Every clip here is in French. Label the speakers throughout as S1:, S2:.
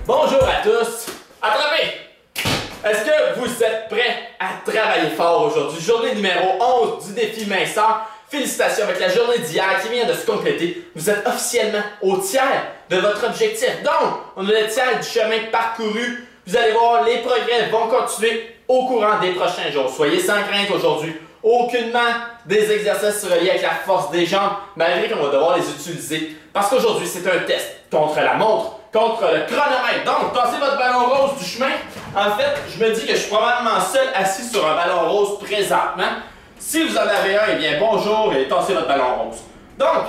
S1: Bonjour à tous! Attrapez! Est-ce que vous êtes prêts à travailler fort aujourd'hui? Journée numéro 11 du défi minceur. Félicitations avec la journée d'hier qui vient de se compléter. Vous êtes officiellement au tiers de votre objectif. Donc, on a le tiers du chemin parcouru. Vous allez voir, les progrès vont continuer au courant des prochains jours. Soyez sans crainte aujourd'hui. Aucunement des exercices reliés avec la force des jambes, malgré qu'on va devoir les utiliser. Parce qu'aujourd'hui, c'est un test contre la montre, contre le chronomètre. Donc, tassez votre ballon rose du chemin. En fait, je me dis que je suis probablement seul assis sur un ballon rose présentement. Si vous en avez un, eh bien bonjour et tassez votre ballon rose. Donc,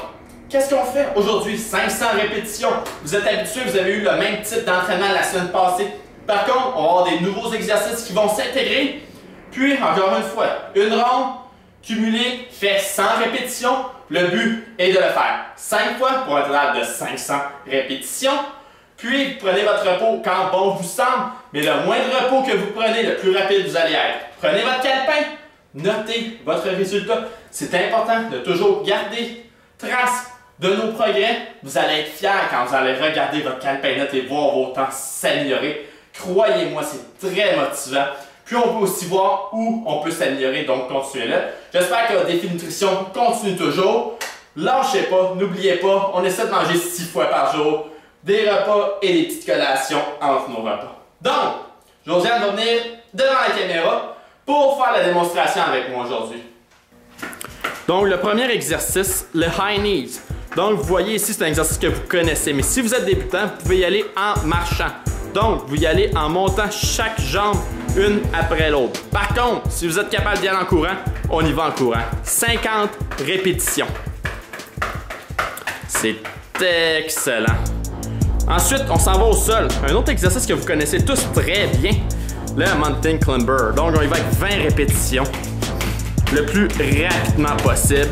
S1: qu'est-ce qu'on fait aujourd'hui? 500 répétitions. Vous êtes habitués, vous avez eu le même type d'entraînement la semaine passée. Par contre, on va avoir des nouveaux exercices qui vont s'intégrer. Puis, encore une fois, une ronde cumulée fait 100 répétitions. Le but est de le faire 5 fois pour un total de 500 répétitions. Puis, prenez votre repos quand bon vous semble, mais le moins de repos que vous prenez, le plus rapide vous allez être. Prenez votre calepin, notez votre résultat. C'est important de toujours garder trace de nos progrès. Vous allez être fiers quand vous allez regarder votre calepin note et voir vos temps s'améliorer. Croyez-moi, c'est très motivant. Puis on peut aussi voir où on peut s'améliorer, donc continuez-le. J'espère que votre défi nutrition continue toujours. Lâchez pas, n'oubliez pas, on essaie de manger 6 fois par jour, des repas et des petites collations entre nos repas. Donc, Josiane va venir devant la caméra pour faire la démonstration avec moi aujourd'hui. Donc, le premier exercice, le high knees. Donc, vous voyez ici, c'est un exercice que vous connaissez, mais si vous êtes débutant, vous pouvez y aller en marchant. Donc, vous y allez en montant chaque jambe une après l'autre. Par contre, si vous êtes capable d'y aller en courant, on y va en courant. 50 répétitions. C'est excellent. Ensuite, on s'en va au sol. Un autre exercice que vous connaissez tous très bien, le mountain climber. Donc, on y va avec 20 répétitions, le plus rapidement possible.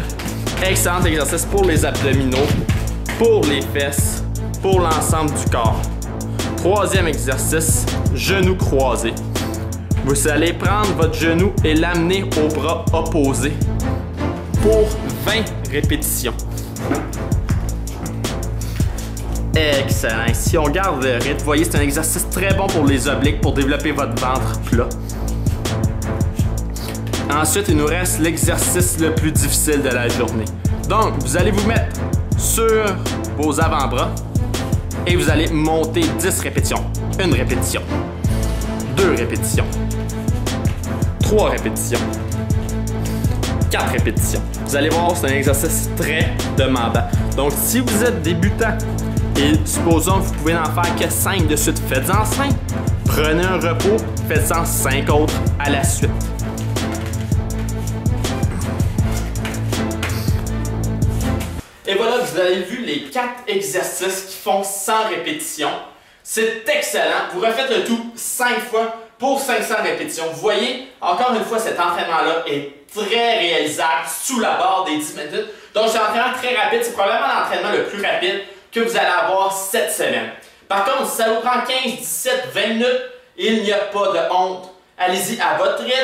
S1: Excellent exercice pour les abdominaux, pour les fesses, pour l'ensemble du corps. Troisième exercice, genoux croisés. Vous allez prendre votre genou et l'amener au bras opposé pour 20 répétitions. Excellent. Si on garde le rythme, vous voyez, c'est un exercice très bon pour les obliques, pour développer votre ventre plat. Ensuite, il nous reste l'exercice le plus difficile de la journée. Donc, vous allez vous mettre sur vos avant-bras et vous allez monter 10 répétitions. Une répétition. 2 répétitions. 3 répétitions. 4 répétitions. Vous allez voir, c'est un exercice très demandant. Donc, si vous êtes débutant et supposons que vous pouvez en faire que 5 de suite, faites-en 5. Prenez un repos, faites-en 5 autres à la suite. Et voilà, vous avez vu les 4 exercices qui font 100 répétitions. C'est excellent. Vous refaites le tout 5 fois pour 500 répétitions. Vous voyez, encore une fois, cet entraînement-là est très réalisable sous la barre des 10 minutes. Donc, c'est un entraînement très rapide. C'est probablement l'entraînement le plus rapide que vous allez avoir cette semaine. Par contre, si ça vous prend 15, 17, 20 minutes, il n'y a pas de honte. Allez-y à votre rythme.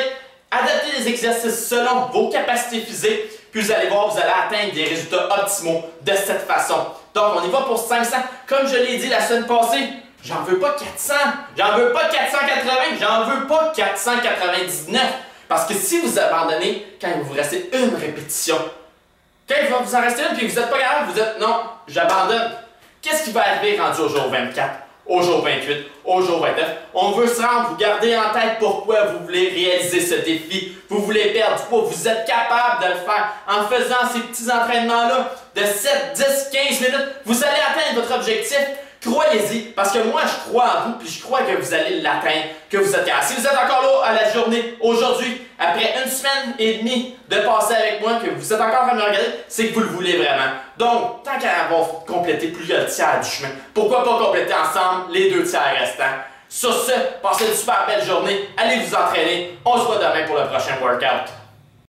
S1: Adaptez les exercices selon vos capacités physiques. Puis vous allez voir, vous allez atteindre des résultats optimaux de cette façon. Donc, on y va pour 500. Comme je l'ai dit la semaine passée, j'en veux pas 400, j'en veux pas 480, j'en veux pas 499. Parce que si vous abandonnez, quand il va vous rester une répétition, quand il va vous en rester une, puis vous n'êtes pas capable, vous dites non, j'abandonne. Qu'est-ce qui va arriver rendu au jour 24, au jour 28, au jour 29? On veut se rendre, vous gardez en tête pourquoi vous voulez réaliser ce défi. Vous voulez perdre du poids, vous êtes capable de le faire en faisant ces petits entraînements-là de 7, 10, 15 minutes. Vous allez atteindre votre objectif. Croyez-y, parce que moi je crois en vous, puis je crois que vous allez l'atteindre, que vous êtes capable. Si vous êtes encore là à la journée aujourd'hui, après une semaine et demie de passer avec moi, que vous êtes encore en train de me regarder, c'est que vous le voulez vraiment. Donc, tant qu'à avoir complété plus que le tiers du chemin, pourquoi pas compléter ensemble les 2 tiers restants? Sur ce, passez une super belle journée, allez vous entraîner, on se voit demain pour le prochain workout.